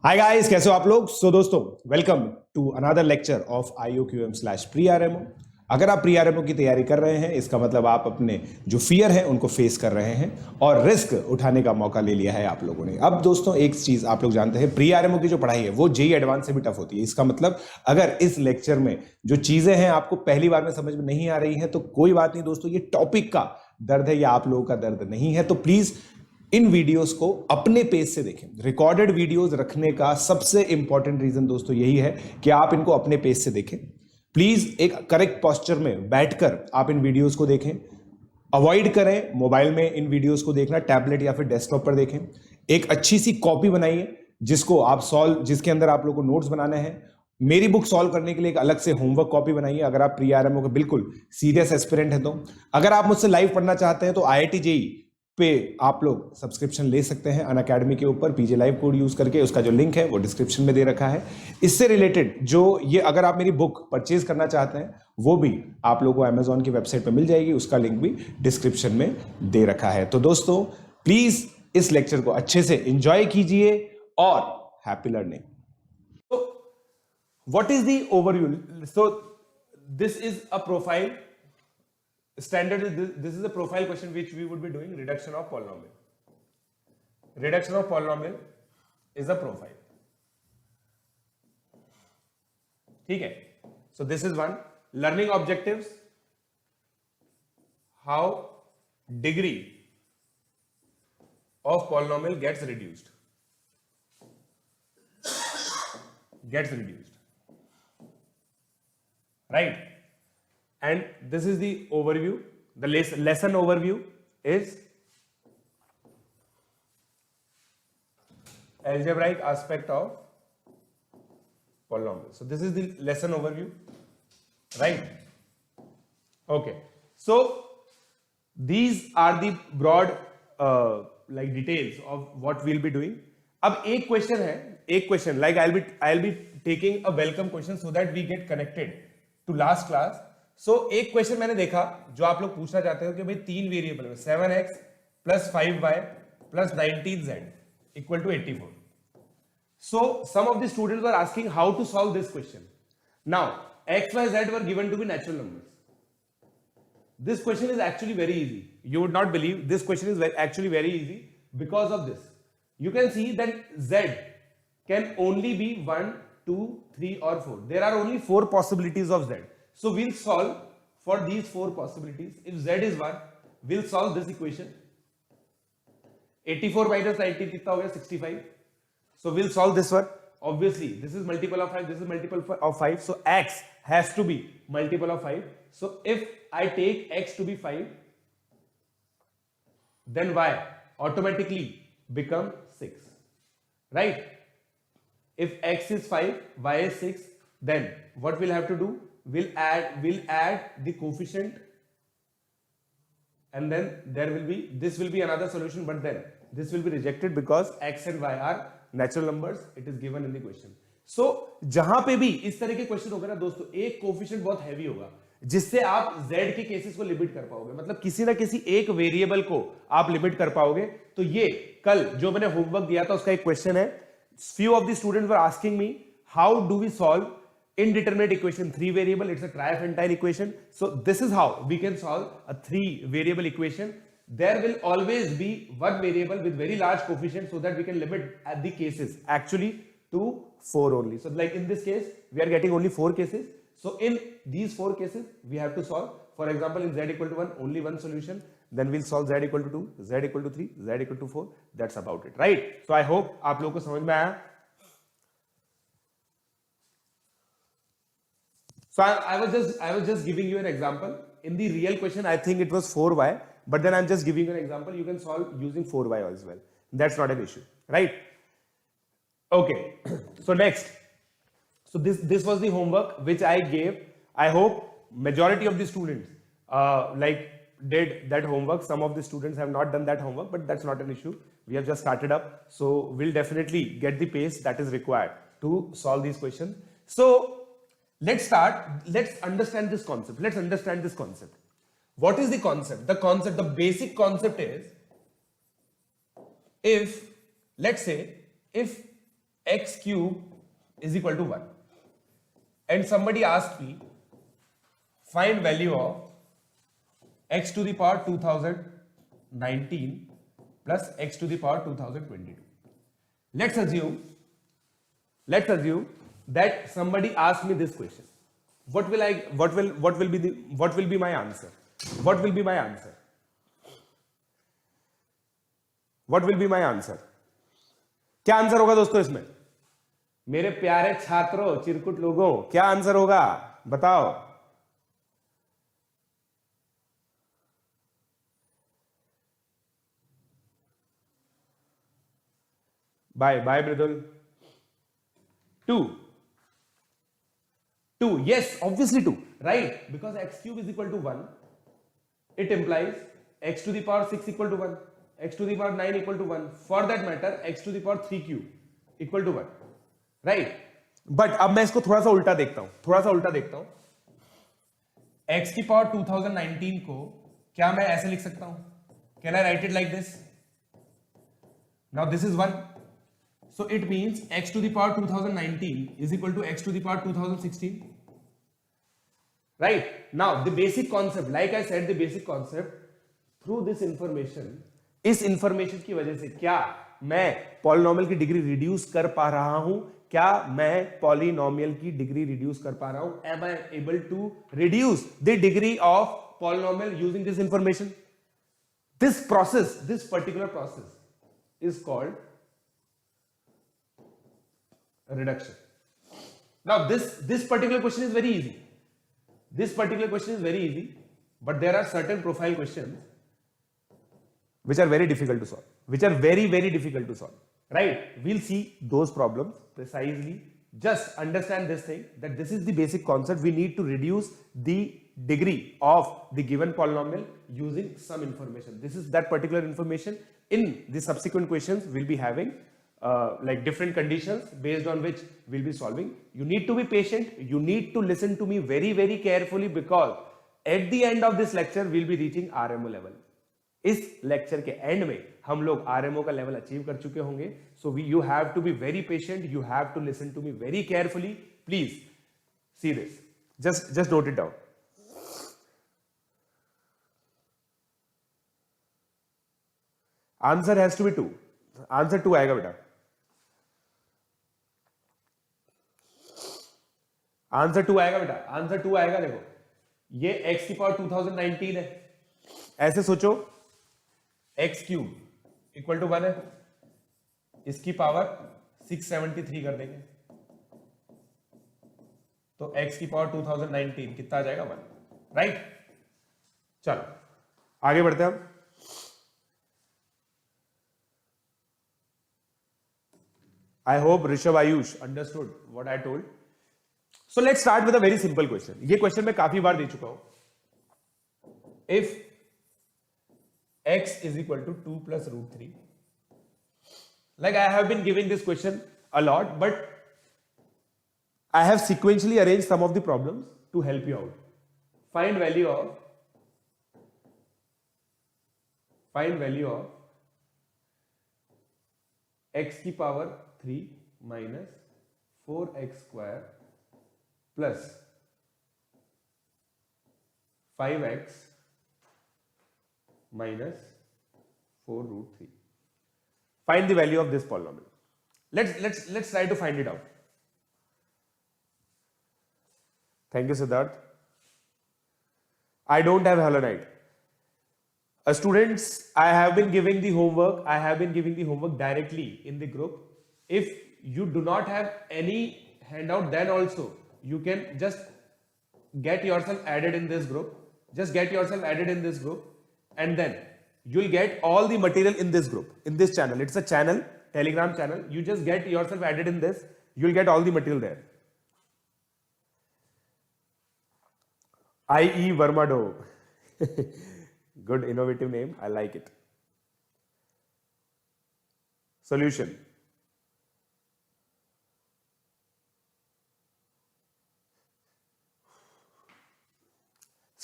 Hi guys, कैसे हो आप लोग। दोस्तों, welcome to another lecture of IOQM/प्री-आरएमओ। अगर आप प्री-आरएमओ की तैयारी कर रहे हैं, इसका मतलब आप अपने जो फियर है उनको फेस कर रहे हैं और रिस्क उठाने का मौका ले लिया है आप लोगों ने। अब दोस्तों, एक चीज आप लोग जानते हैं, प्री-आरएमओ की जो पढ़ाई है वो जेईई एडवांस से भी टफ होती है। इसका मतलब अगर इस लेक्चर में जो चीजें हैं आपको पहली बार में समझ में नहीं आ रही है तो कोई बात नहीं दोस्तों, ये टॉपिक का दर्द है या आप लोगों का दर्द नहीं है। तो प्लीज इन वीडियोस को अपने पेज से देखें। रिकॉर्डेड वीडियोस रखने का सबसे इंपॉर्टेंट रीजन दोस्तों यही है कि आप इनको अपने पेज से देखें। प्लीज एक करेक्ट पोस्चर में बैठकर आप इन वीडियोस को देखें। अवॉइड करें मोबाइल में इन वीडियोस को देखना, टैबलेट या फिर डेस्कटॉप पर देखें। एक अच्छी सी कॉपी बनाइए जिसके अंदर आप लोग को नोट्स बनाने हैं। मेरी बुक सॉल्व करने के लिए एक अलग से होमवर्क कॉपी बनाइए अगर आप प्री-आरएमओ के बिल्कुल सीरियस एस्पिरेंट हैं तो। अगर आप मुझसे लाइव पढ़ना चाहते हैं तो IIT JEE पे आप लोग सब्सक्रिप्शन ले सकते हैं अनअकैडमी के ऊपर PJ लाइव कोड यूज करके। उसका जो लिंक है वो डिस्क्रिप्शन में दे रखा है। इससे रिलेटेड जो ये अगर आप मेरी बुक परचेज करना चाहते हैं वो भी आप लोगों को अमेजॉन की वेबसाइट पर मिल जाएगी, उसका लिंक भी डिस्क्रिप्शन में दे रखा है। तो दोस्तों, प्लीज इस लेक्चर को अच्छे से एंजॉय कीजिए और हैप्पी लर्निंग। तो what is the overview? So this is a profile standard. This is a profile question which we would be doing. Reduction of polynomial is a profile. ठीक है? So this is one. Learning objectives: how degree of polynomial gets reduced. Right? And this is the overview. The lesson overview is algebraic aspect of polynomial. So this is the lesson overview, right? Okay. So these are the broad like details of what we'll be doing. अब एक question like I'll be taking a welcome question so that we get connected to last class. एक question मैंने देखा जो आप लोग पूछना चाहते हो कि भाई 3 वेरिएबल में 7x + 5y + 19z = 84. So some of the students were asking how to solve this question. Now x, y, z were given to be natural numbers. This question is actually very easy. You would not believe this question is actually very easy because of this. You can see that z can only be 1, 2, 3 or 4. There are only 4 possibilities of z. So we'll solve for these 4 possibilities. If z is 1, we'll solve this equation. 84 minus 19 कितना हो गया? 65. So we'll solve this one. Obviously, this is multiple of 5. This is multiple of 5. So x has to be multiple of 5. So if I take x to be 5, then y automatically become 6. Right? If x is 5, y is 6, then what we'll have to do? We'll add the coefficient, and then this will be another solution, but then this will be rejected because x and y are natural numbers. It is given in the question. So जहां पे भी इस तरह के question होगा ना दोस्तों, एक कोफिशिएंट बहुत हैवी होगा जिससे आप z के केसेस को लिमिट कर पाओगे। मतलब किसी ना किसी एक वेरिएबल को आप लिमिट कर पाओगे। तो ये कल जो मैंने होमवर्क दिया था उसका एक क्वेश्चन है। Few of the students were asking me how do we solve indeterminate equation 3 variable. It's a Diophantine equation. So this is how we can solve a 3 variable equation. There will always be one variable with very large coefficient so that we can limit at the cases actually to 4 only. So like in this case we are getting only 4 cases. So in these 4 cases we have to solve. For example, in z = 1 only one solution. Then we'll solve z = 2, z = 3, z = 4. That's about it, right? So I hope आप लोगों को समझ में आया। So I was just giving you an example. In the real question, I think it was 4y, but then I'm just giving you an example. You can solve using 4y as well. That's not an issue, right? Okay. So next, so this was the homework which I gave. I hope majority of the students like did that homework. Some of the students have not done that homework, but that's not an issue. We have just started up, so we'll definitely get the pace that is required to solve these questions. So let's start. Let's understand this concept. What is the concept? The basic concept is, if let's say if x cube is equal to 1 and somebody asked me find value of x to the power 2019 plus x to the power 2022. Let's assume that somebody asked me this question. What will be my answer? What will be my answer? What will be my answer? क्या answer होगा दोस्तों इसमें? मेरे प्यारे छात्रों, चिरकुट लोगों, क्या answer होगा? बताओ. Bye, Mridul. 2. Yes, obviously 2, right? Because x cube is equal to 1. It implies x to the power 6 equal to 1, x to the power 9 equal to 1. For that matter, x to the power 3 cube equal to 1, right? But अब मैं इसको थोड़ा सा उल्टा देखता हूं. x की power 2019 को क्या मैं ऐसे लिख सकता हूं? Can I write it like this? Now this is 1. So it means x to the power 2019 is equal to x to the power 2016. Right? Now the basic concept, like I said, the basic concept through this information, इस information की वजह से क्या मैं polynomial की degree reduce कर पा रहा हूं? क्या मैं polynomial की डिग्री reduce कर पा रहा हूं? Am I able to reduce the degree of polynomial using this information? This process, this particular process is called reduction. Now this particular question is very easy. But there are certain profile questions which are very difficult to solve, very difficult to solve, right? We'll see those problems precisely. Just understand this thing, that this is the basic concept. We need to reduce the degree of the given polynomial using some information. This is that particular information. In the subsequent questions, we'll be having like different conditions based on which we'll be solving. You need to be patient. You need to listen to me very carefully, because at the end of this lecture we'll be reaching RMO level. इस lecture के and में हम लोग RMO का level achieve कर चुके होंगे. So you have to be very patient. You have to listen to me very carefully. Please see this. Just note it down. Answer has to be 2. Answer 2 आएगा बेटा. Answer 2 आएगा बेटा. Answer 2 आएगा. देखो, ये x की पावर 2019 है. ऐसे सोचो, x क्यूब इक्वल टू 1 है. इसकी पावर 673 कर देंगे तो x की पावर 2019 कितना आ जाएगा? 1, राइट? चलो आगे बढ़ते हैं हम. I hope Rishabh Ayush understood what I told. So let's start with a very simple question. ये question मैं काफी बार दे चुका हूं. If x is equal to 2 plus root 3, like I have been giving this question a lot, but I have sequentially arranged some of the problems to help you out. Find value of x की power 3 minus 4x square plus 5x minus 4 root 3. Find the value of this polynomial. Let's try to find it out. Thank you, Siddharth. I don't have Hello Night. Students, I have been giving the homework directly in the group. If you do not have any handout, then also you can just get yourself added in this group. And then you'll get all the material in this group, in this channel. It's a channel, Telegram channel. You just get yourself added in this. You'll get all the material there. IE Vermado. Good innovative name. I like it. Solution.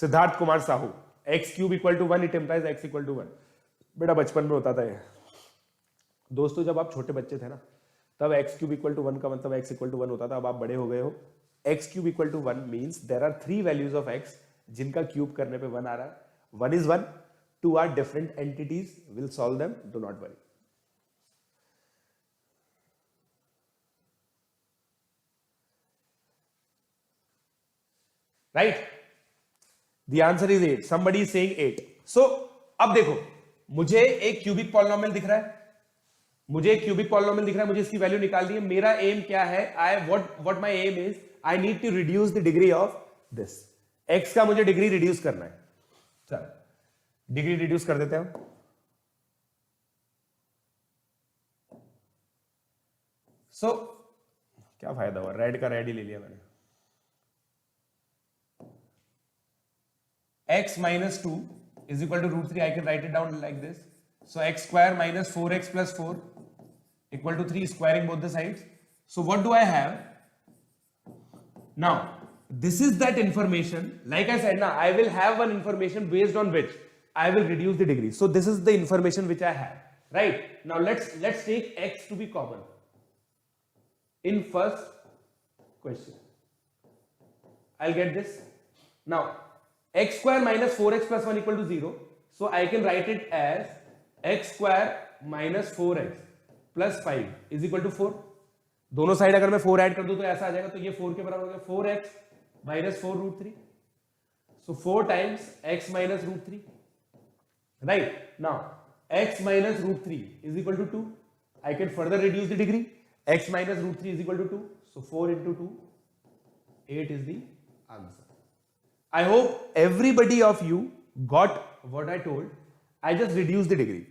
Siddharth Kumar Sahu. x cube equal to 1, it implies x equal to 1. बेटा बचपन में होता था ये. दोस्तों, जब आप छोटे बच्चे थे ना, तब x क्यूब इक्वल टू 1 का मतलब x इक्वल टू 1 होता था, अब आप बड़े हो गए हो। x cube equal to 1 means there are 3 values of x जिनका क्यूब करने पे 1 आ रहा है। 1 is 1, 2 are different entities, we'll solve them, do not worry. Right? The answer is 8. Somebody is saying 8. So, अब देखो, मुझे एक क्यूबिक पॉलिनोमियल दिख रहा है, मुझे एक क्यूबिक पॉलिनोमियल दिख रहा है, मुझे इसकी वैल्यू निकालनी है। मेरा एम क्या है? What my aim is, I need to reduce the degree of this. X का मुझे डिग्री रिड्यूस करना है। चलो डिग्री रिड्यूस कर देते हैं। सो क्या फायदा हुआ, रेड का रेड ही ले लिया मैंने। x minus 2 is equal to root 3. I can write it down like this. So x square minus 4x plus 4 equal to 3, squaring both the sides. So what do I have? Now, this is that information. Like I said, now I will have one information based on which I will reduce the degree. So this is the information which I have. Right? Now let's take x to be common. In first question, I'll get this. Now, x square minus 4x plus 1 equal to 0. So I can write it as x square minus 4x plus 5 is equal to 4. दोनों side अगर मैं 4 add कर दूं तो ऐसा आ जाएगा, तो ये 4 के बराबर हो गया 4x minus 4 root 3. So 4 times x minus root 3. Right? Now x minus root 3 is equal to 2. I can further reduce the degree. X minus root 3 is equal to 2. So 4 into 2, 8 is the answer. I hope everybody of you got what I told. I just reduced the degree.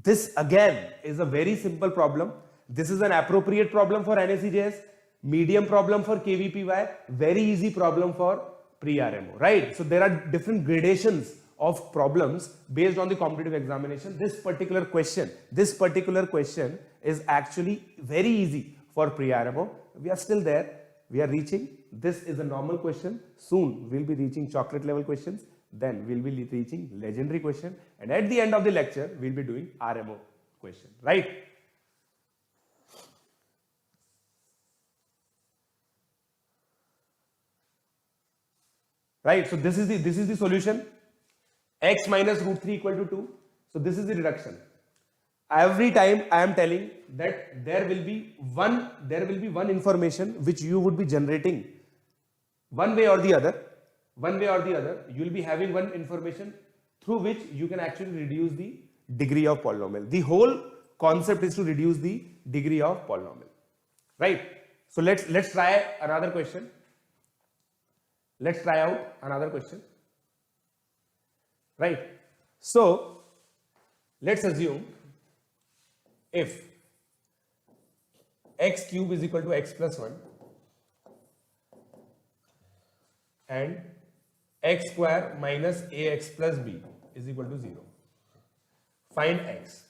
This again is a very simple problem. This is an appropriate problem for NSEJS, medium problem for KVPY, very easy problem for pre-RMO, right? So there are different gradations of problems based on the competitive examination. This particular question is actually very easy for pre-RMO. We are still there. We are reaching. This is a normal question. Soon we'll be reaching chocolate level questions. Then we'll be reaching legendary question. And at the end of the lecture, we'll be doing RMO question. Right? Right. So this is the solution. X minus root 3 equal to 2. So this is the reduction. Every time I am telling that there will be one information which you would be generating one way or the other, you will be having one information through which you can actually reduce the degree of polynomial. The whole concept is to reduce the degree of polynomial, right? So let's try another question. Let's try out another question, right? So let's assume if x cube is equal to x plus 1 and x square minus ax plus b is equal to 0. Find x.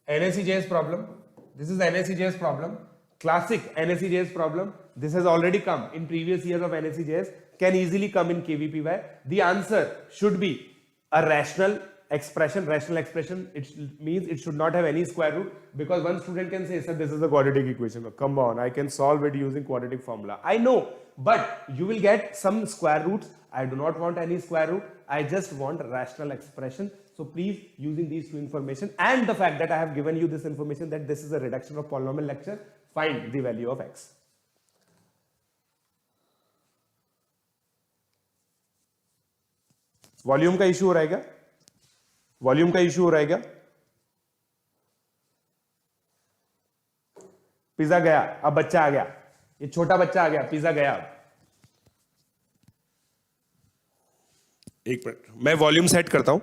NSEJS problem. This is NSEJS problem. Classic NSEJS problem. This has already come in previous years of NSEJS. Can easily come in KVPY. The answer should be a rational expression. It means it should not have any square root, because one student can say, sir, this is a quadratic equation. Oh, come on, I can solve it using quadratic formula. I know, but you will get some square roots. I do not want any square root. I just want rational expression. So please, using these two information and the fact that I have given you this information that this is a reduction of polynomial lecture, find the value of x. Volume का issue हो रहा है क्या? Volume का issue हो रहा है क्या? पिज्जा गया, अब बच्चा आ गया, ये छोटा बच्चा आ गया, पिज्जा गया। एक मिनट, मैं वॉल्यूम सेट करता हूं।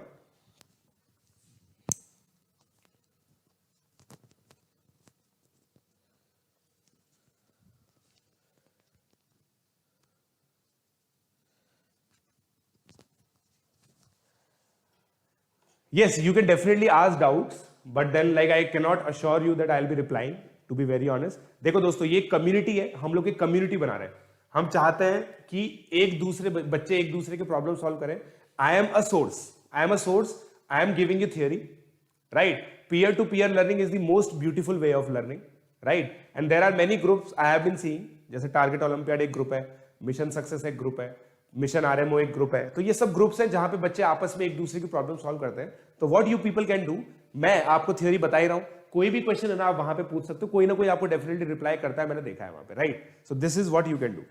Yes, you can definitely ask doubts, but then like I cannot assure you that I'll be replying, to be very honest. देखो दोस्तों, ये कम्युनिटी है, हम लोग एक कम्युनिटी बना रहे हैं। हम चाहते हैं कि एक दूसरे बच्चे एक दूसरे के प्रॉब्लम सॉल्व करें। I am a source. I am giving you theory, right? Peer to peer learning is the most beautiful way of learning, right? And there are many groups I have been seeing, जैसे target olympiad एक group है, mission success एक group है, mission RMO एक group है। तो ये सब ग्रुप्स हैं जहां पे बच्चे आपस में एक दूसरे की प्रॉब्लम सॉल्व करते हैं। तो what you people can do, मैं आपको थ्योरी बता ही रहा हूं, कोई भी क्वेश्चन है ना आप वहां पे पूछ सकते हो, कोई ना कोई आपको डेफिनेटली रिप्लाई करता है, मैंने देखा है वहां पे, right? So this is what you can do.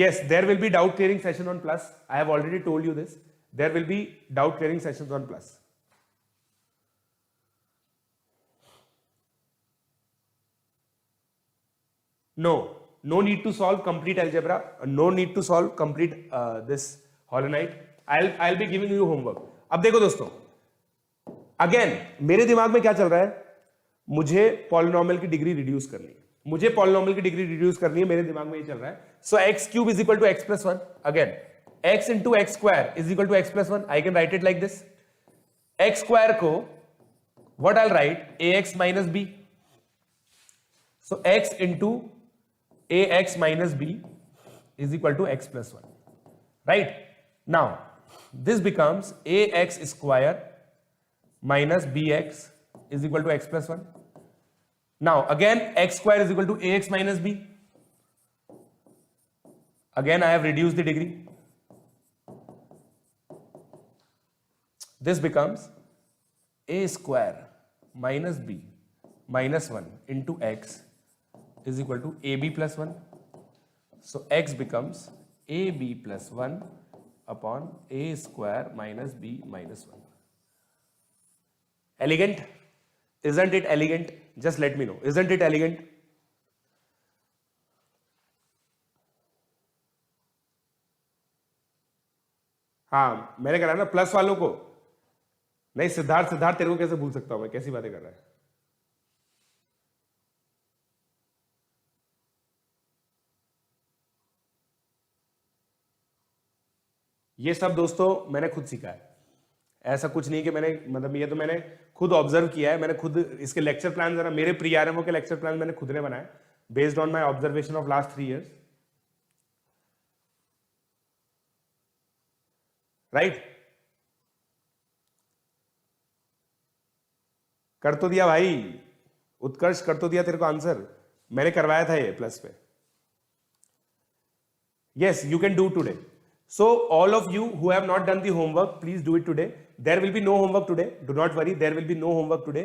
Yes, there will be doubt clearing session on Plus. I have already told you this. There will be doubt clearing sessions on Plus. No, no need to solve complete algebra. No need to solve complete this Holonite. I'll be giving you homework. अब देखो दोस्तों, again मेरे दिमाग में क्या चल रहा है, मुझे पॉलिनोमियल की डिग्री रिड्यूस करनी है, मुझे पॉलिनोमियल की डिग्री रिड्यूस करनी है, मेरे दिमाग में ये चल रहा है. So x cube is equal to x plus one. Again x into x square is equal to x plus one. I can write it like this. X square को what I write, a x minus b. So x into a x minus b is equal to x plus one. Right now this becomes ax square minus bx is equal to x plus 1. Now again x square is equal to ax minus b. Again I have reduced the degree. This becomes a square minus b minus 1 into x is equal to ab plus 1. So x becomes ab plus 1 upon a square minus b minus 1. Elegant? Isn't it elegant? Just let me know. Isn't it elegant? हाँ, मैंने करा ना plus वालों को नहीं. सिद्धार्थ सिद्धार्थ तेरे को कैसे भूल सकता हूं मैं, कैसी बातें कर रहा है. ये सब दोस्तों मैंने खुद सीखा है, ऐसा कुछ नहीं कि मैंने मतलब, ये तो मैंने खुद ऑब्जर्व किया है. मैंने खुद इसके लेक्चर प्लान जरा, मेरे प्री आरएमओ के लेक्चर प्लान मैंने खुद ने बनाए based on my observation of last 3 years. Right? कर तो दिया भाई उत्कर्ष, कर तो दिया तेरे को आंसर, मैंने करवाया था ये प्लस पे. Yes, you can do today. So all of you who have not done the homework, please do it today. There will be no homework today. Do not worry. There will be no homework today.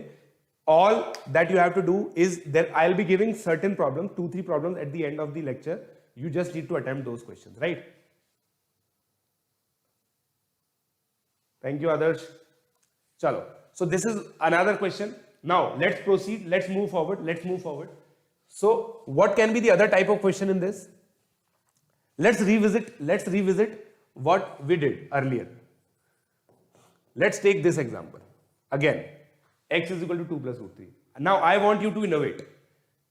All that you have to do is that I'll be giving certain problems, 2-3 problems at the end of the lecture. You just need to attempt those questions, right? Thank you, Adarsh. Chalo. So this is another question. Now let's proceed. Let's move forward. Let's move forward. So what can be the other type of question in this? Let's revisit what we did earlier. Let's take this example. Again, x is equal to 2 plus root 3. Now I want you to innovate.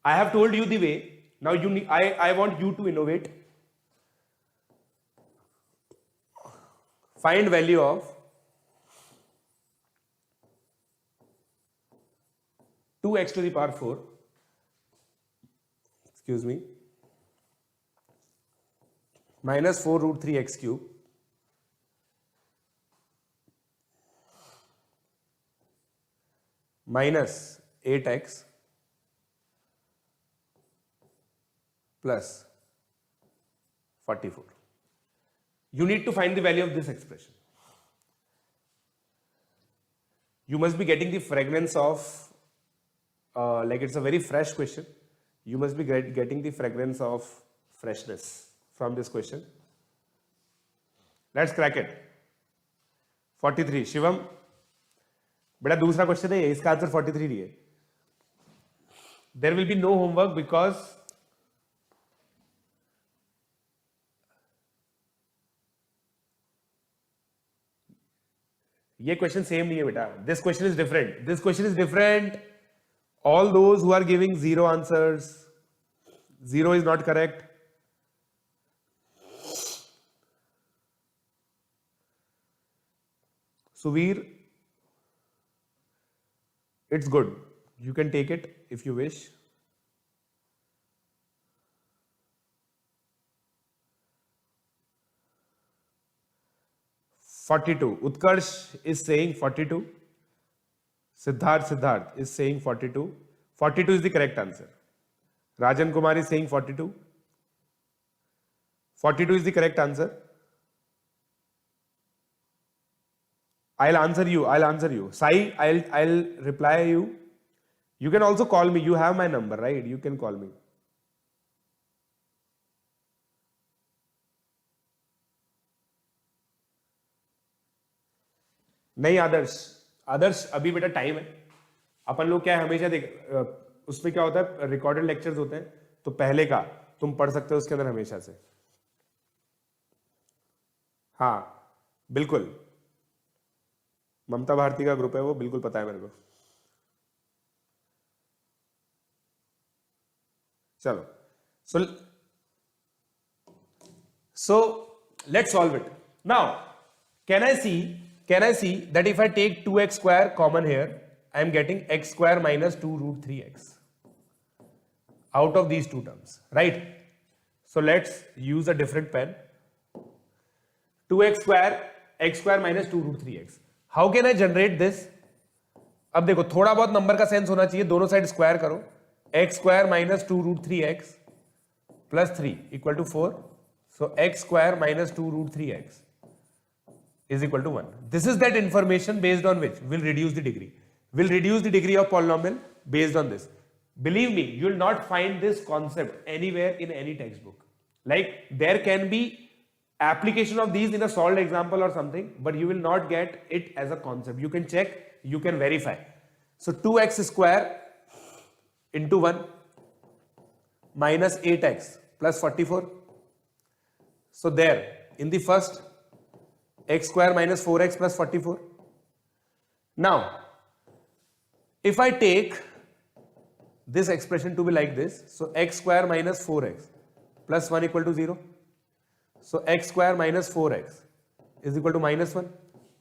I have told you the way. Now I want you to innovate. Find value of 2x to the power 4. Excuse me. Minus 4 root 3 x cube minus 8x plus 44. You need to find the value of this expression. You must be getting the fragrance of like it's a very fresh question. You must be getting the fragrance of freshness from this question. Let's crack it. 43. Shivam बेटा दूसरा question है, इसका answer 43 ही है. There will be no homework because ये question same नहीं है बेटा. This question is different. This question is different. All those who are giving 0 answers, 0 is not correct. Suvir, it's good. You can take it if you wish. (42) Utkarsh is saying 42. Siddharth is saying 42. 42 is the correct answer. Rajan Kumar is saying 42. 42 is the correct answer. I'll answer you. Sai, I'll reply you. You can also call me. You have my number, right? You can call me. नहीं आदर्श अभी बेटा time है. अपन लोग क्या है हमेशा देख उसमें क्या होता है रिकॉर्डेड लेक्चर्स होते हैं तो पहले का तुम पढ़ सकते हो उसके अंदर हमेशा से. हाँ बिल्कुल ममता भारती का ग्रुप है वो बिल्कुल पता है मेरे को. चलो so let's solve it now. Can I see that if I take 2x square common here, I am getting x square minus 2 root 3x out of these two terms, right? So let's use a different pen. 2x square, x square minus 2 root 3x. How can I generate this? अब देखो थोड़ा बहुत number का sense होना चाहिए. दोनों side square करो. x square minus 2 root 3x plus 3 equal to 4. So x square minus 2 root 3x is equal to 1. This is that information based on which we'll reduce the degree. We'll reduce the degree of polynomial based on this. Believe me, you will not find this concept anywhere in any textbook. Like there can be application of these in a solved example or something, but you will not get it as a concept. You can check, you can verify. So 2x square into 1 minus 8x plus 44. So there in the first x square minus 4x plus 44. Now if I take this expression to be like this, so x square minus 4x plus 1 equal to 0. So x square minus 4x is equal to minus 1.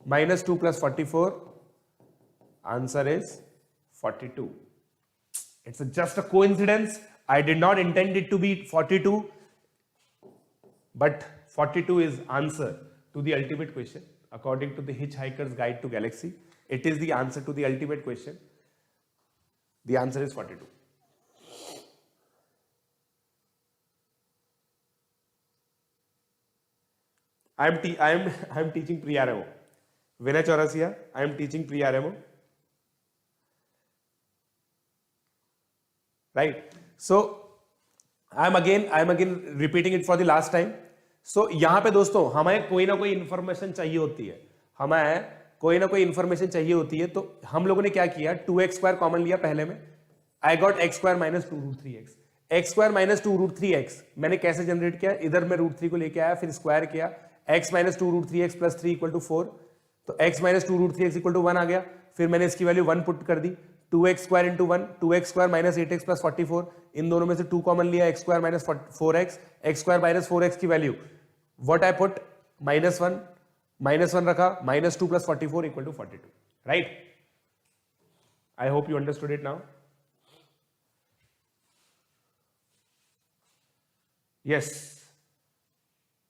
Minus 2 plus 44. Answer is 42. It's just a coincidence. I did not intend it to be 42. But 42 is answer to the ultimate question. According to the Hitchhiker's Guide to Galaxy, it is the answer to the ultimate question. The answer is 42. I am teaching pre-RMO. Vinay Chaurasia, I am teaching pre-RMO. Right. So I am again repeating it for the last time. So यहाँ पे दोस्तों हमें कोई ना कोई information चाहिए होती है. हमें कोई ना कोई इन्फॉर्मेशन चाहिए होती है. तो हम लोगों ने क्या किया 2x स्क्वायर कॉमन लिया पहले में. I got X square minus 2 root 3x. X square minus 2 root 3x मैंने कैसे जनरेट किया. इधर मैं रूट 3 को लेके आया फिर स्क्वायर किया. x minus 2 root 3x plus 3 equal to 4. तो x minus 2 root 3x equal to 1 आ गया. फिर मैंने इसकी वैल्यू 1 पुट कर दी. 2x square into 1 2x square minus 8x plus 44. इन दोनों में से 2 कॉमन लिया. x square minus 4x. x square minus 4x की value what I put minus 1 रखा. minus 2 plus 44 equal to 42. Right? I hope you understood it now. Yes.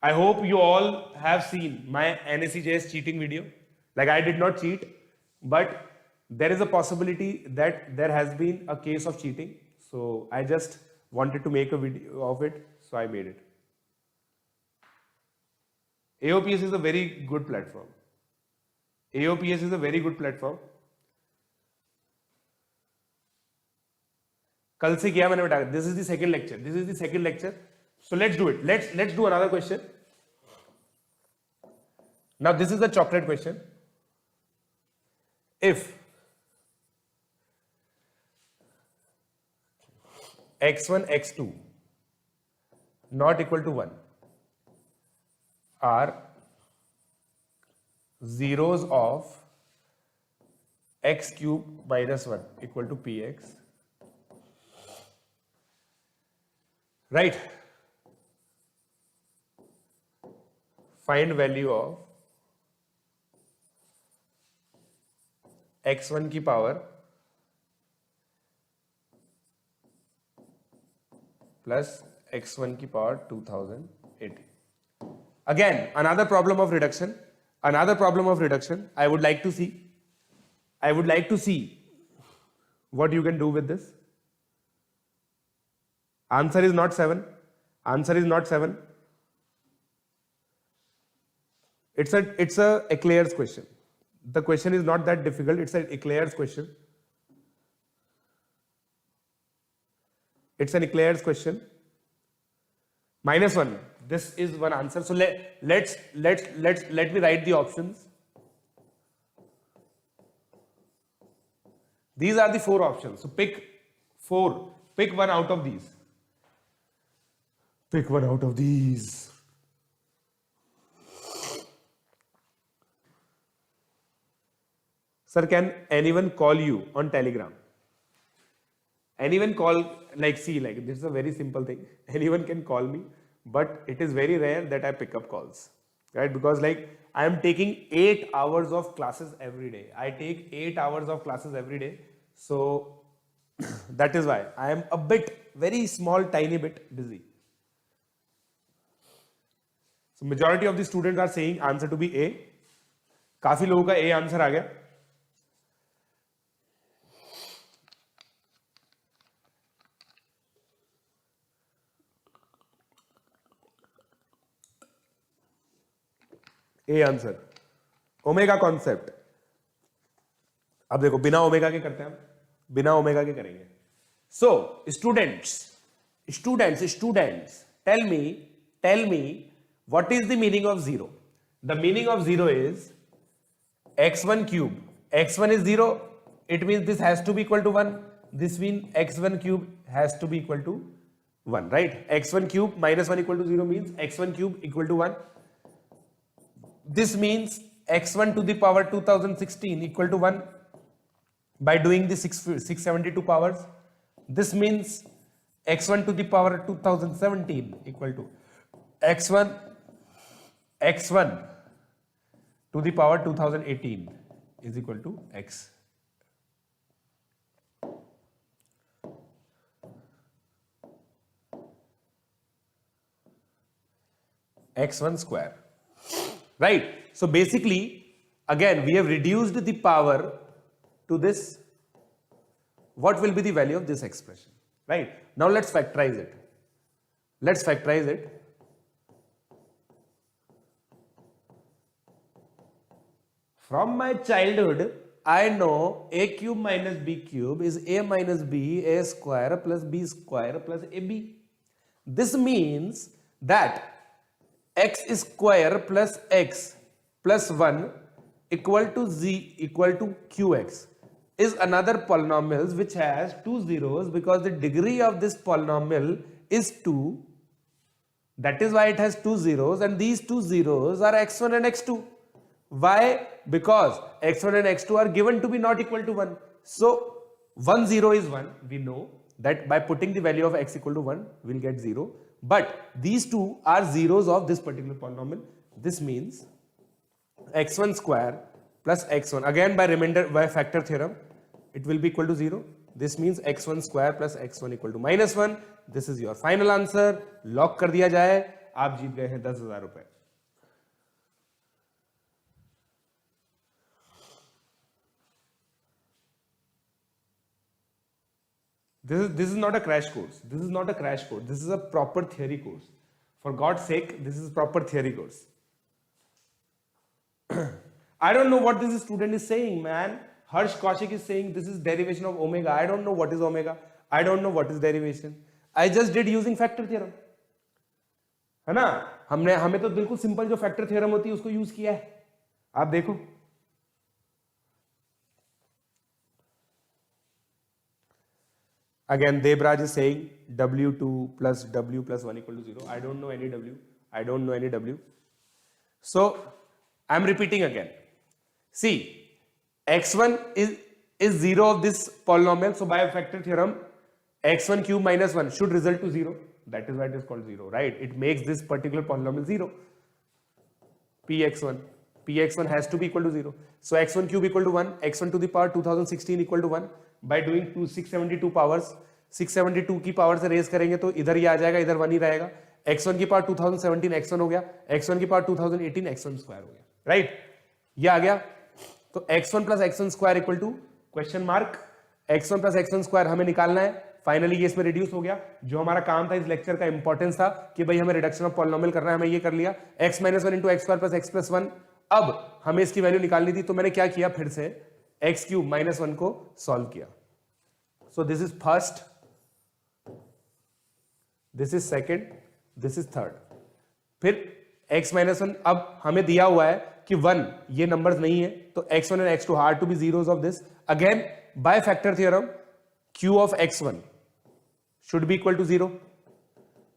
I hope you all have seen my NSEJS cheating video. Like I did not cheat, but there is a possibility that there has been a case of cheating. So I just wanted to make a video of it. So I made it. AOPS is a very good platform. AOPS is a very good platform. कल से किया मैंने बेटा. This is the second lecture. This is the second lecture. So let's do it. Let's do another question. Now this is the chocolate question. If x1 x2 not equal to 1 are zeros of x cube minus 1 equal to px, right? Find value of x1 की power plus x1 की power 2080. Again, another problem of reduction. I would like to see what you can do with this. Answer is not 7. Answer is not 7. It's a eclairs question. The question is not that difficult. It's an eclairs question. It's an eclairs question. -1. This is one answer. So let me write the options. These are the 4 options. So pick 4. Pick one out of these. Pick one out of these. Sir, can anyone call you on Telegram? Anyone call, like, see, like, this is a very simple thing. Anyone can call me, but it is very rare that I pick up calls, right? Because, like, I am taking 8 hours of classes every day. I take 8 hours of classes every day. So that is why I am a bit, very small, tiny bit busy. So majority of the students are saying answer to be A. काफी लोगों का A answer आ गया. A answer. Omega concept. अब देखो, बिना omega के करते हैं हम, बिना ओमेगा के करेंगे. So students tell me what is the meaning of 0? The meaning of 0 is x1 cube. x1 is 0, it means this has to be equal to 1. This means x1 cube has to be equal to 1, right? x1 cube minus 1 equal to 0 means x1 cube equal to 1. This means x1 to the power 2016 equal to 1 by doing the 672 powers. This means x1 to the power 2017 equal to x1 to the power 2018 is equal to x. x1 square, right? So basically, again, we have reduced the power to this. What will be the value of this expression, right? Now let's factorize it. From my childhood, I know a cube minus b cube is a minus b, a square plus b square plus ab. This means that x square plus x plus 1 equal to z equal to qx is another polynomial which has 2 zeros, because the degree of this polynomial is 2. That is why it has 2 zeros, and these 2 zeros are x1 and x2. Why? Because x1 and x2 are given to be not equal to 1. So 1 0 is 1. We know that by putting the value of x equal to 1, we'll get 0. But these two are zeros of this particular polynomial. This means x1 square plus x1, again by factor theorem, it will be equal to 0. This means x1 square plus x1 equal to -1. This is your final answer. Lock कर दिया जाए. आप जीत गए हैं 10,000 रुपए. This is not a crash course. This is not a crash course. This is a proper theory course. For God's sake, this is proper theory course. I don't know what this student is saying, man. Harsh Kaushik is saying this is derivation of omega. I don't know what is omega. I don't know what is derivation. I just did using factor theorem. है ना? हमें तो बिल्कुल simple जो factor theorem होती है उसको use किया है. आप देखो. Again, Debraj is saying W2 plus W plus 1 equal to 0. I don't know any W. I don't know any W. So, I'm repeating again. See, x1 is 0 of this polynomial. So, by factor theorem, x1 cube minus 1 should result to 0. That is why it is called 0, right? It makes this particular polynomial 0. Px1. Px1 has to be equal to 0. So, x1 cube equal to 1, x1 to the power 2016 equal to 1. By doing 672 powers, 672 की power से raise करेंगे तो इधर ही आ जाएगा, इधर 1 ही रहेगा. x1 की power 2017 x1 हो गया, x1 की पावर 2018 x1 स्क्वायर हो गया, राइट? ये आ गया. तो x1 plus x1 square equal to question mark. x1 plus x1 square हमें निकालना है. फाइनली ये इसमें रिड्यूस हो गया। जो हमारा काम था इस लेक्चर का इंपॉर्टेंस था कि भाई हमें रिडक्शन ऑफ पॉलिनोमियल करना है, हमें ये कर लिया x minus one into x square plus x plus one. अब हमें इसकी वैल्यू निकालनी थी, तो मैंने क्या किया, फिर से एक्स क्यूब माइनस वन को सॉल्व किया। So this is first, this is second, this is third. फिर x माइनस वन, अब हमें दिया हुआ है कि 1 ये नंबर्स नहीं है, तो x1 and x2 are to be zeros of this. Again by factor theorem q of x1 should be equal to 0,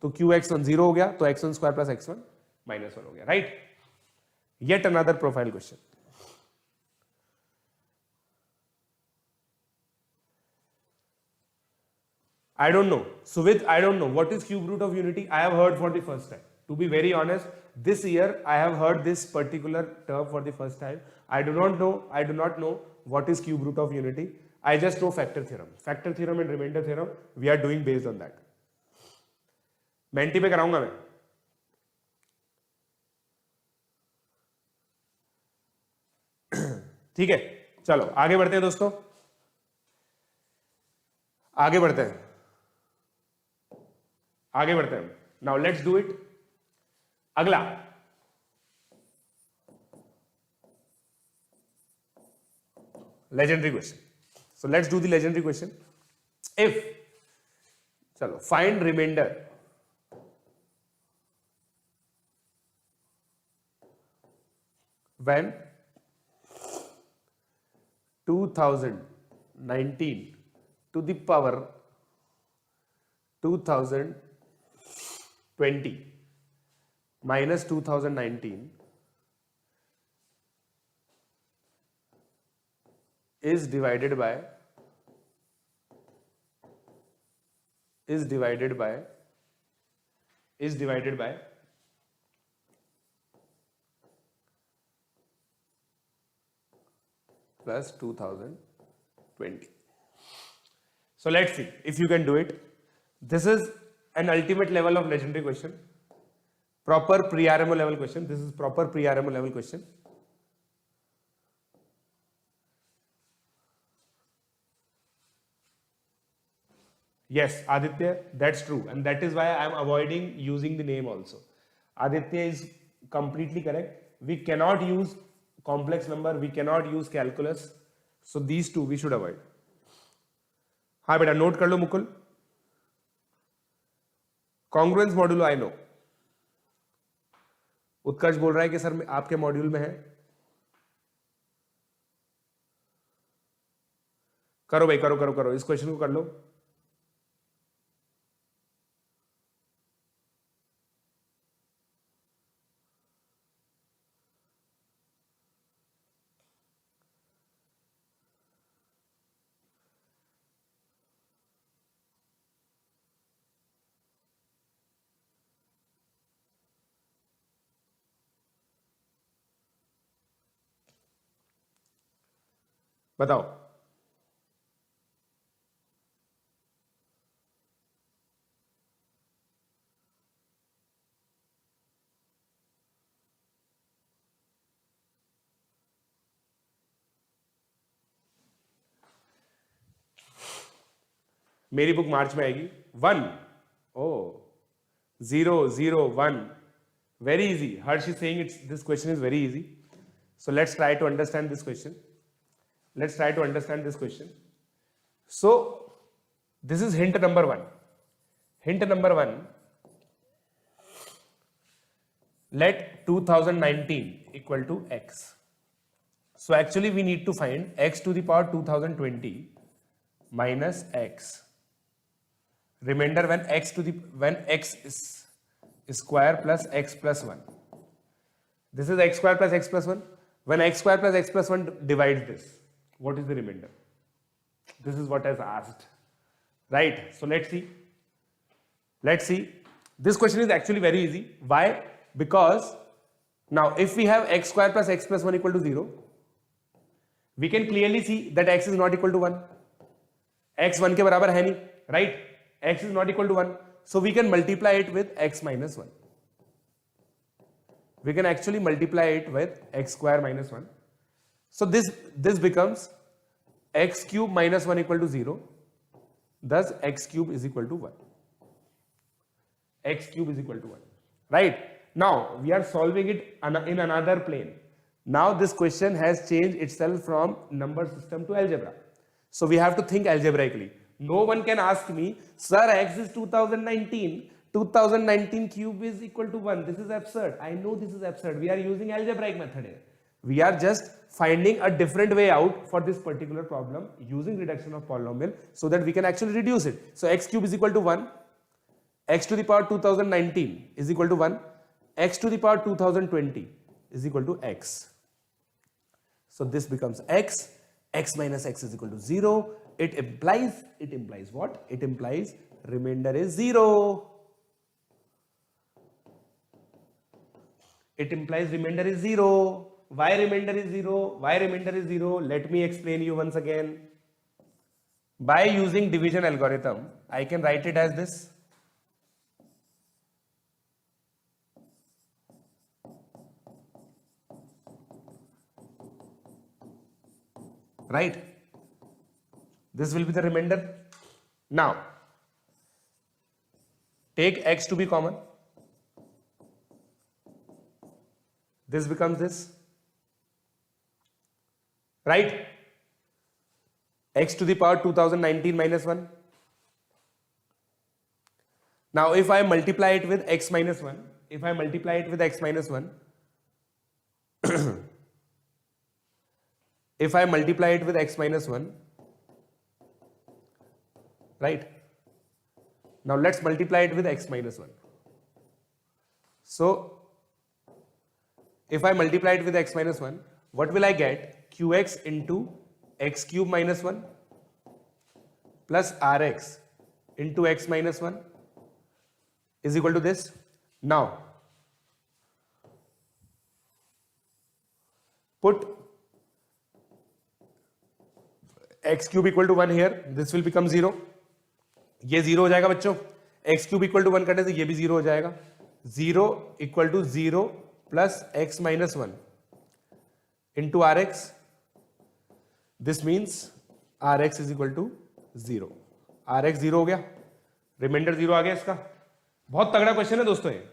तो qx1 0 हो गया, तो x1 square plus x1 minus 1 हो गया, right. Yet another profile question. I don't know. Suvit, I don't know. What is cube root of unity? I have heard for the first time. To be very honest, this year I have heard this particular term for the first time. I do not know what is cube root of unity. I just know factor theorem. Factor theorem and remainder theorem, we are doing based on that. Menti पे कराऊंगा मैं। ठीक है, चलो आगे बढ़ते हैं दोस्तों, आगे बढ़ते हैं, आगे बढ़ते हैं। Now let's do it. अगला legendary question. So let's do the legendary question. If, चलो, find remainder when 2019 to the power 2020 minus 2019 is divided by plus 2020. So let's see if you can do it. This is an ultimate level of legendary question, proper pre-RMO level question. This is proper pre-RMO level question. Yes, Aditya, that's true, and that is why I am avoiding using the name also. Aditya is completely correct. We cannot use complex number, we cannot use calculus, so these two we should avoid. हाँ बेटा, नोट कर लो Mukul. Congruence modulo I know. Utkarsh बोल रहा है कि sir आपके मॉड्यूल में है। करो भाई, करो करो करो, इस क्वेश्चन को कर लो। बताओ। मेरी बुक मार्च में आएगी। 1, ओ 0 0 1, very easy. Harsh is saying this question is very easy. So let's try to understand this question. So this is hint number 1. Hint number 1, let 2019 equal to x. So actually we need to find x to the power 2020 minus x. Remainder when x is square plus x plus 1. This is x square plus x plus 1. When x square plus x plus 1 divides this, what is the remainder? This is what is asked, right? So let's see. This question is actually very easy. Why? Because now if we have x square plus x plus 1 equal to 0, we can clearly see that x is not equal to 1. x 1 के बराबर है नहीं, right? x is not equal to 1. So we can multiply it with x minus 1. We can actually multiply it with x square minus 1. So this becomes x cube minus 1 equal to 0. thus x cube is equal to 1. X cube is equal to 1. Right? Now we are solving it in another plane. Now this question has changed itself from number system to algebra. So we have to think algebraically. No one can ask me, sir, x is 2019. 2019 cube is equal to 1. This is absurd. I know this is absurd. We are using algebraic method here. We are just finding a different way out for this particular problem using reduction of polynomial so that we can actually reduce it. So x cube is equal to 1. X to the power 2019 is equal to 1. X to the power 2020 is equal to x. So this becomes x. X minus x is equal to 0. It implies what? It implies remainder is 0. It implies remainder is 0. Why remainder is 0? Why remainder is 0? Let me explain you once again. By using division algorithm, I can write it as this. Right? This will be the remainder. Now, take x to be common. This becomes this. Right? X to the power 2019 minus 1. Now, if I multiply it with x minus 1, if I multiply it with x minus 1, if I multiply it with x minus 1, right? Now let's multiply it with x minus 1. So if I multiply it with x minus 1, what will I get? Qx into x cube minus 1 plus rx into x minus 1 is equal to this. Now put x cube equal to 1 here, this will become 0. ये 0 हो जाएगा बच्चों. x cube equal to 1 करने से ये भी 0 हो जाएगा. 0 equal to 0 plus x minus 1 into rx. This means rx is equal to 0. rx 0 हो गया, रिमाइंडर 0 आ गया इसका. बहुत तगड़ा क्वेश्चन है दोस्तों ये.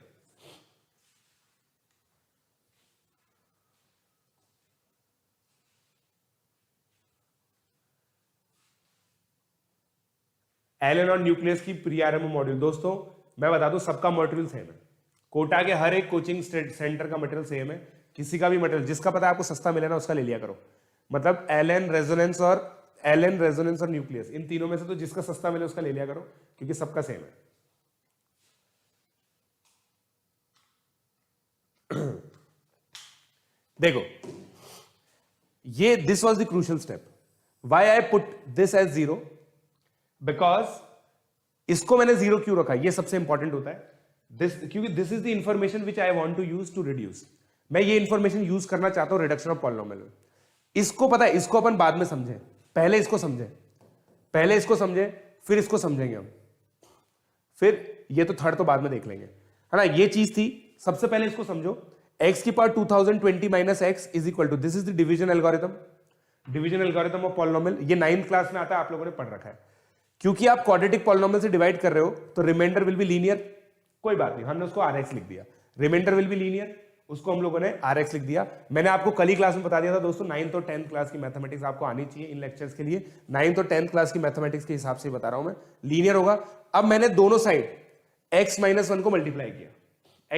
एलन और न्यूक्लियस की प्री आरएमओ मॉड्यूल. दोस्तों मैं बता दूं, सबका मटेरियल सेम है. कोटा के हर एक कोचिंग सेंटर का मटेरियल सेम है. किसी का भी मटेरियल जिसका पता है आपको सस्ता मिले ना, उसका ले लिया करो. मतलब एलन रेजोनेंस और न्यूक्लियस, इन तीनों में से तो जिसका सस्ता मिले उसका ले लिया करो, क्योंकि सबका सेम है. देखो ये this was the crucial step. Why I put this as 0, because इसको मैंने 0 क्यों रखा, ये सबसे इंपॉर्टेंट होता है. क्योंकि this is the information which I want to use to reduce. मैं ये इंफॉर्मेशन यूज करना चाहता हूं रिडक्शन ऑफ पॉलिनोमियल में. इसको पता है, इसको अपन बाद में समझें, पहले इसको समझें, फिर इसको समझेंगे हम. फिर ये तो थर्ड तो बाद में देख लेंगे, है ना. ये चीज थी. सबसे पहले इसको समझो. x की power 2020 minus X is equal to, this is the division algorithm. Division algorithm of polynomial, ये 9th क्लास में आता है, आप लोगों ने पढ़ रखा है. क्योंकि आप क्वाड्रेटिक पॉलिनोमियल से डिवाइड कर रहे हो तो रिमाइंडर विल बी लीनियर. कोई बात नहीं, हमने उसको rx लिख दिया. रिमाइंडर विल बी लीनियर, उसको हम लोगों ने rx लिख दिया. मैंने आपको कल ही क्लास में बता दिया था दोस्तों, 9th और 10th क्लास की मैथमेटिक्स आपको आनी चाहिए इन लेक्चर्स के लिए. 9th और 10th क्लास की मैथमेटिक्स के हिसाब से बता रहा हूं मैं, लीनियर होगा. अब मैंने दोनों साइड x माइनस 1 को मल्टीप्लाई किया.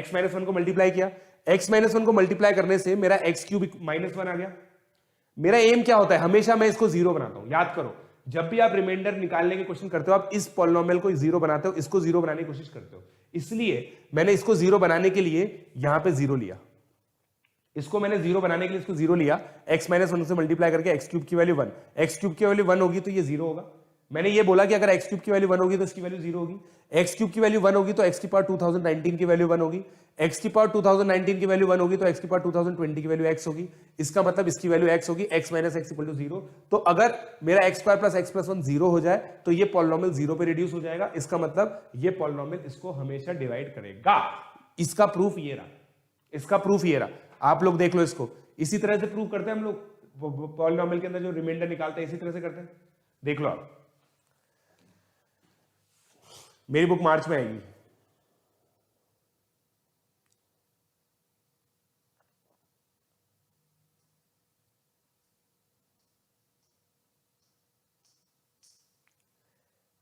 x माइनस 1 को मल्टीप्लाई किया. x माइनस 1 को मल्टीप्लाई करने से मेरा x क्यूब माइनस 1 आ गया. मेरा एम क्या होता है, हमेशा मैं इसको 0 बनाता हूं. याद करो, जब भी आप रिमाइंडर निकालने की कोशिश करते हो, आप इस पॉलिनोमियल को 0 बनाते हो, इसको 0 बनाने की कोशिश करते हो. इसलिए मैंने इसको 0 बनाने के लिए यहां पे 0 लिया. इसको मैंने 0 बनाने के लिए इसको 0 लिया. x माइनस 1 से मल्टीप्लाई करके x क्यूब की वैल्यू 1, x क्यूब की वैल्यू 1 होगी तो ये 0 होगा. मैंने ये बोला कि अगर x क्यूब की वैल्यू 1 होगी तो इसकी वैल्यू 0 होगी. x क्यूब की वैल्यू 1 होगी तो x की पावर 2019 की वैल्यू 1 होगी. x की पावर 2019 की वैल्यू 1 होगी तो x की पावर 2020 की वैल्यू x होगी. इसका मतलब इसकी वैल्यू x होगी. x minus X equal to 0. तो अगर मेरा x square plus x plus 1 0 हो जाए तो ये पॉलिनोमियल 0 पे रिड्यूस हो जाएगा. इसका मतलब ये पॉलिनोमियल इसको हमेशा डिवाइड करेगा. इसका प्रूफ ये रहा, इसका प्रूफ ये रहा. आप लोग देख लो इसको. इसी तरह से प्रूव करते हैं हम लोग पॉलिनोमियल के अंदर जो रिमाइंडर निकालते हैं, इसी तरह से करते हैं. देख लो आप. मेरी बुक मार्च में आएगी।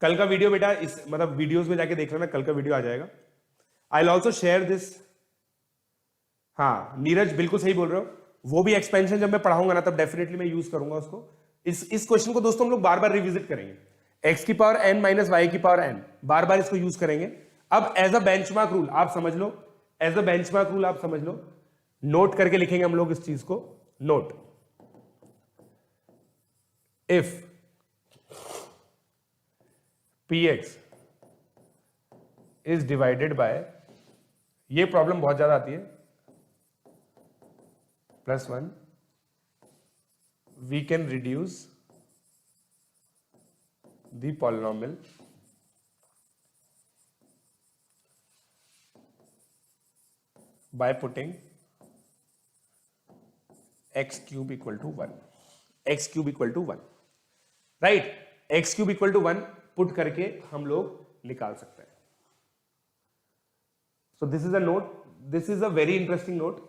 कल का वीडियो बेटा इस मतलब वीडियोस में जाके देख लेना, कल का वीडियो आ जाएगा। I will also share this. हाँ नीरज बिल्कुल सही बोल रहे हो, वो भी एक्सपेंशन जब मैं पढ़ाऊंगा ना तब डेफिनेटली मैं यूज करूंगा उसको। इस क्वेश्चन को दोस्तों हम लोग बार बार रिविजिट करेंगे। x की पावर n माइनस वाई की पावर n, बार बार इसको यूज करेंगे। अब एज अ बेंचमार्क रूल आप समझ लो, एज अ बेंचमार्क रूल आप समझ लो, नोट करके लिखेंगे हम लोग इस चीज को। Note, if px is divided by, ये प्रॉब्लम बहुत ज्यादा आती है, +1, we can reduce the polynomial by putting x cube equal to 1, x cube equal to 1, right? x cube equal to 1 put करके हम लोग निकाल सकते हैं। So this is a note, this is a very interesting note.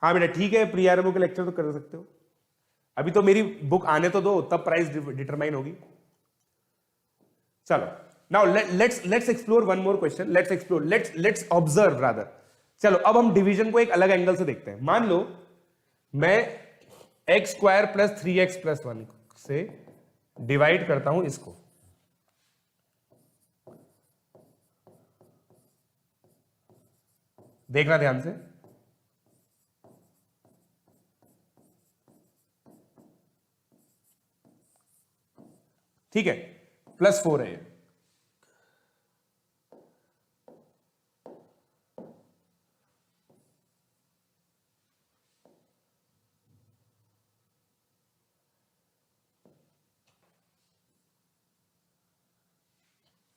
हाँ बेटा ठीक है, प्री आरएमओ के लेक्चर तो कर सकते हो, अभी तो मेरी बुक आने तो दो, तब प्राइस डिटरमाइन होगी। चलो now let's explore one more question, let's observe rather. चलो अब हम डिवीजन को एक अलग एंगल से देखते हैं। मान लो मैं x square plus 3x plus 1 से डिवाइड करता हूं इसको, देखना ध्यान से, ठीक है, +4 है ये।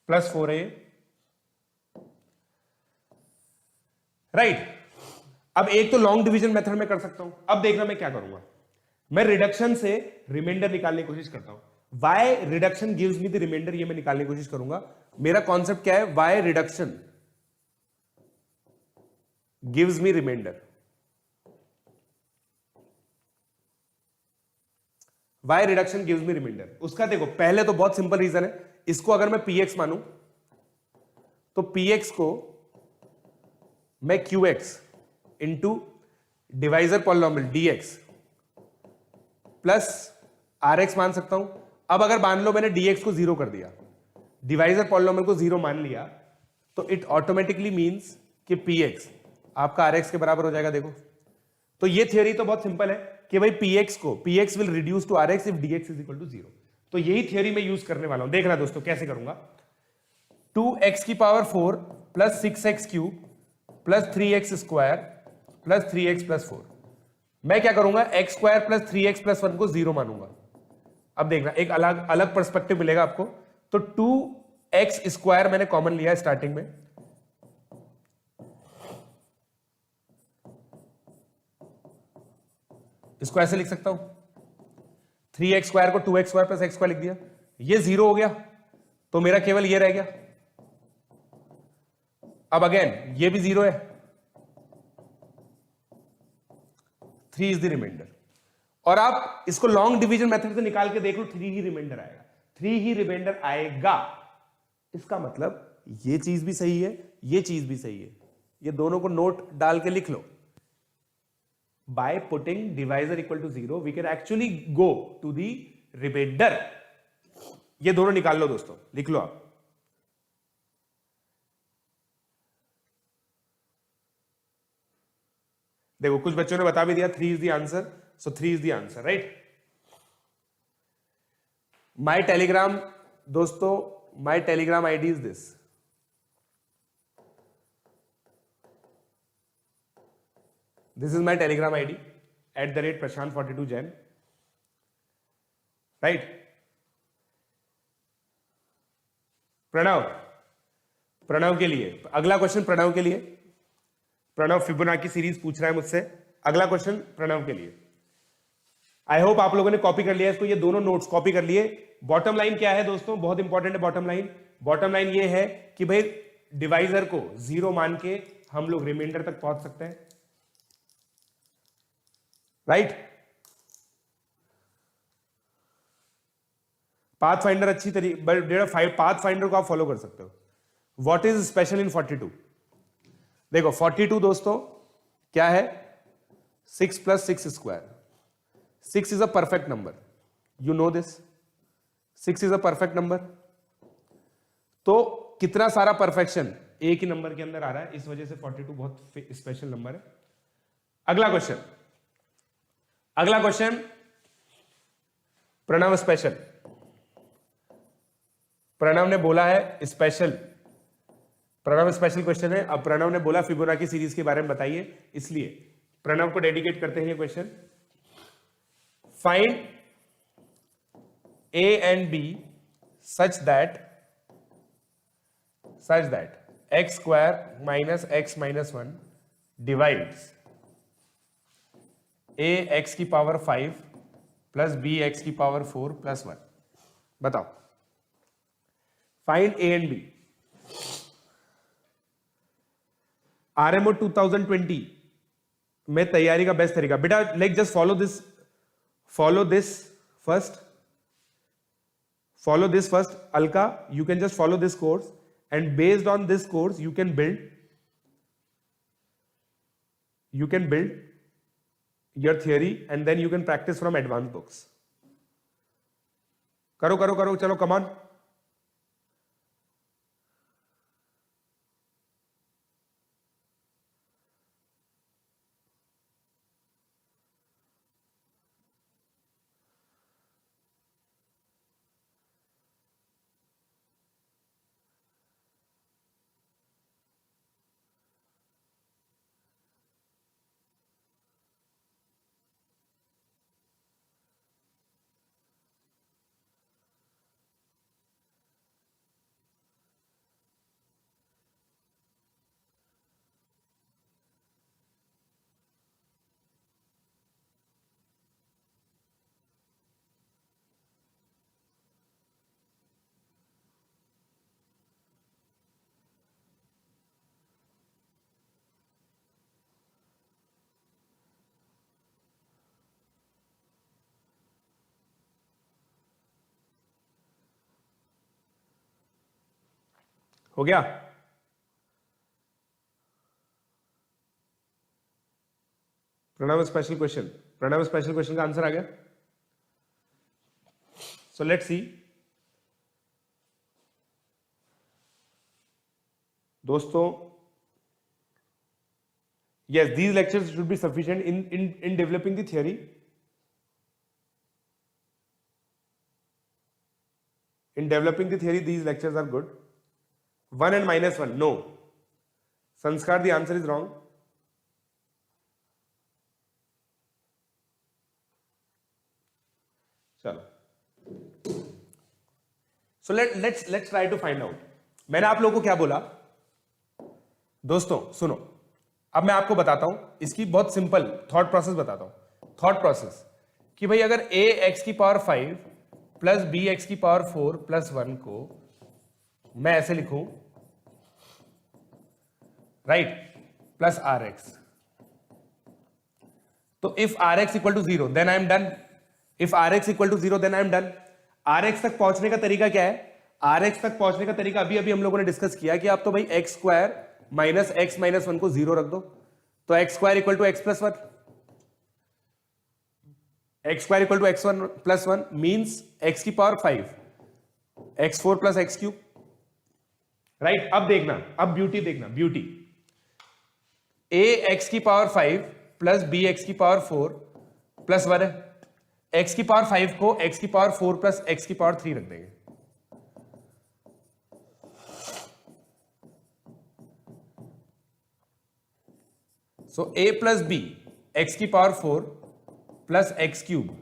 +4 है राइट। अब एक तो लॉन्ग डिवीजन मेथड में कर सकता हूं। अब देखना मैं क्या करूंगा, मैं रिडक्शन से रिमाइंडर निकालने की कोशिश करता हूं। Why reduction gives me the remainder, ये मैं निकालने की कोशिश करूंगा। मेरा कॉन्सेप्ट क्या है, why reduction gives me remainder. Why reduction gives me remainder, उसका देखो पहले तो बहुत सिंपल रीजन है, इसको अगर मैं px मानूं तो px को मैं qx into divisor polynomial dx plus rx मान सकता हूं। अब अगर मान लो मैंने dx को 0 कर दिया, डिवाइजर पॉलिनोमियल को 0 मान लिया, तो इट ऑटोमेटिकली मींस कि px आपका rx के बराबर हो जाएगा। देखो तो ये थियोरी तो बहुत सिंपल है कि भाई px will reduce to rx if dx is equal to 0। तो यही थियोरी मैं यूज करने वाला हूं। देखना दोस्तों कैसे करूंगा, 2x की power 4 plus 6x cube plus 3x square plus 3x plus 4। मैं क्या करूंगा, x square plus 3x plus 1 को 0 मानूंगा। अब देखना एक अलग अलग पर्सपेक्टिव मिलेगा आपको। तो 2x स्क्वायर मैंने कॉमन लिया स्टार्टिंग में, इसको ऐसे लिख सकता हूं, 3x स्क्वायर को 2x square plus x square लिख दिया, ये 0 हो गया तो मेरा केवल ये रह गया। अब अगेन ये भी 0 है, 3 इज द रिमाइंडर। और आप इसको लॉन्ग डिवीजन मेथड से निकाल के देख लो, 3 ही रिमाइंडर आएगा, 3 ही रिमाइंडर आएगा। इसका मतलब ये चीज भी सही है, ये चीज भी सही है, ये दोनों को नोट डाल के लिख लो। By putting divisor equal to 0 we can actually go to the remainder। ये दोनों निकाल लो दोस्तों, लिख लो आप। देखो कुछ बच्चों ने बता भी दिया 3 is the answer, so 3 is the answer, right? My telegram दोस्तों, my telegram ID is this। This is my telegram ID @Prashant42 Jain, right? Pranav के लिए अगला क्वेश्चन, प्रणव के लिए, प्रणव फिबोनाची सीरीज पूछ रहा है मुझसे। अगला क्वेश्चन प्रणव के लिए, आई होप आप लोगों ने कॉपी कर लिया इसको, ये दोनों नोट्स कॉपी कर लिए। बॉटम लाइन क्या है दोस्तों, बहुत इंपॉर्टेंट है बॉटम लाइन। बॉटम लाइन ये है कि भाई डिवाइजर को 0 मान के हम लोग रिमाइंडर तक पहुंच सकते हैं, राइट। पाथ फाइंडर अच्छी तरीके पाथ फाइंडर को आप फॉलो कर सकते हो। What is special in 42? देखो 42 दोस्तों क्या है, 6 + 6 square. 6 is a perfect number, you know this. 6 is a perfect number. तो कितना सारा परफेक्शन एक ही नंबर के अंदर आ रहा है, इस वजह से 42 बहुत स्पेशल नंबर है। अगला क्वेश्चन, अगला क्वेश्चन प्रणव स्पेशल। प्रणव ने बोला है स्पेशल, प्रणव स्पेशल क्वेश्चन है। अब प्रणव ने बोला फिबोनाची सीरीज के बारे में बताइए, इसलिए प्रणव को डेडिकेट करते हैं ये question. Find A and B such that x square minus x minus 1 divides a x की पावर 5 प्लस b x की पावर 4 प्लस 1। बताओ, find A and B। RMO 2020 में तैयारी का बेस्ट तरीका बेटा, like just follow this first. Follow this first, Alka. You can just follow this course, and based on this course, you can build your theory, and then you can practice from advanced books. करो करो करो, चलो come on. हो गया? Pranav special question का answer आ गया। So let's see दोस्तों, yes, these lectures should be sufficient in developing the theory. In developing the theory, these lectures are good. 1 and -1, no. Sanskar, the answer is wrong. चलो, so let's try to find out. मैंने आप लोगों को क्या बोला दोस्तों, सुनो, अब मैं आपको बताता हूं, इसकी बहुत सिंपल थॉट प्रोसेस बताता हूं। थॉट प्रोसेस कि भाई अगर a x की पावर 5 प्लस b x की पावर 4 प्लस 1 को मैं ऐसे लिखूं, राइट, प्लस आर एक्स, तो if R X equal to 0 then I am done. If R X equal to 0 then I am done. R X तक पहुंचने का तरीका क्या है? आर एक्स तक पहुंचने का तरीका अभी हम लोगों ने डिस्कस किया कि आप तो भाई x square minus x minus 1 को 0 रख दो, तो x square equal to x plus 1, x square equal to x 1 plus 1 means x की power 5 x 4 plus x cube, right. अब देखना, अब ब्यूटी देखना, ब्यूटी, a x की पावर 5 प्लस b x की पावर 4 प्लस 1 है। x की power 5 को x की पावर 4 प्लस x की पावर 3 रख देंगे, so a plus b x की power 4 plus x cube,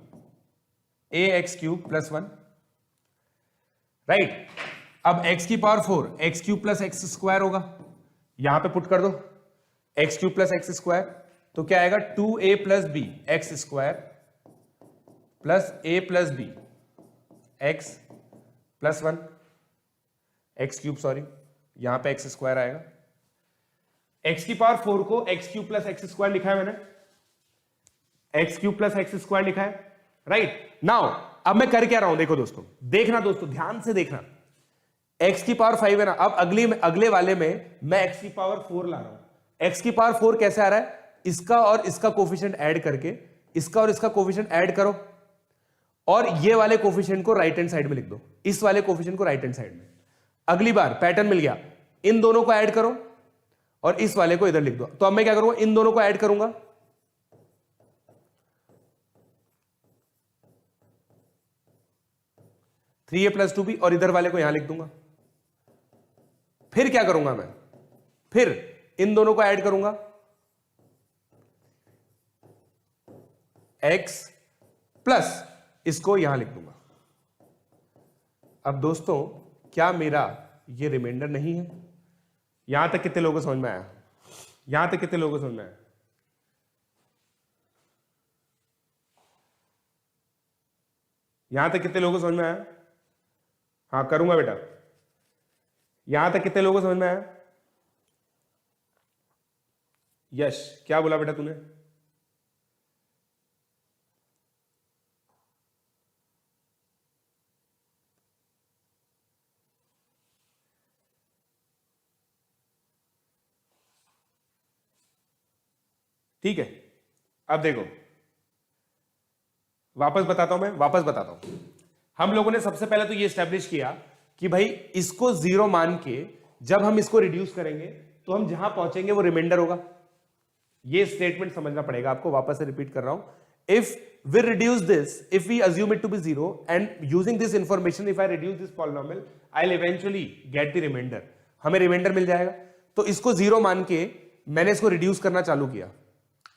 a x cube plus 1, right. अब x की power 4 x cube plus x square होगा, यहां पे पुट कर दो x cube plus x square, तो क्या आएगा 2a plus b x square plus a plus b x plus 1 x cube, sorry यहां पे एक्स स्क्वायर आएगा। एक्स की पावर 4 को x cube plus x square लिखा है मैंने, x cube plus x square लिखा है, राइट। नाउ अब मैं कर क्या रहा हूं, देखो दोस्तों, देखना दोस्तों ध्यान से देखना, x की पावर 5 है ना, अब अगले वाले में मैं x की पावर 4 ला रहा हूं। x की पावर 4 कैसे आ रहा है, इसका और इसका कोफिशिएंट ऐड करके, इसका और इसका कोफिशिएंट ऐड करो और ये वाले कोफिशिएंट को राइट हैंड साइड में लिख दो, इस वाले कोफिशिएंट को राइट हैंड साइड में। अगली बार पैटर्न मिल गया, इन दोनों को ऐड करो और इस वाले को इधर लिख दो। तो अब मैं क्या करूंगा, इन दोनों को ऐड करूंगा, थ्री ए प्लस 2b और इधर वाले को यहां लिख दूंगा। फिर क्या करूंगा मैं, फिर इन दोनों को ऐड करूंगा, x प्लस इसको यहां लिख दूंगा। अब दोस्तों क्या मेरा ये रिमाइंडर नहीं है? यहां तक कितने लोगों को समझ में आया? यहां तक कितने लोगों को समझ में आया? यहां तक कितने लोगों को समझ में आया? हाँ करूंगा बेटा। यहां तक कितने लोगों को समझ में आया? यश, क्या बोला बेटा तूने? ठीक है, अब देखो वापस बताता हूं। हम लोगों ने सबसे पहले तो ये एस्टेब्लिश किया कि भाई इसको जीरो मान के जब हम इसको रिड्यूस करेंगे तो हम जहां पहुंचेंगे वो रिमाइंडर होगा। ये स्टेटमेंट समझना पड़ेगा आपको, वापस से रिपीट कर रहा हूं। If we reduce this, if we assume it to be zero and using this information, if I reduce this polynomial, I will eventually get the remainder, हमें रिमाइंडर मिल जाएगा। तो इसको जीरो मान के मैंने इसको रिड्यूस करना चालू किया।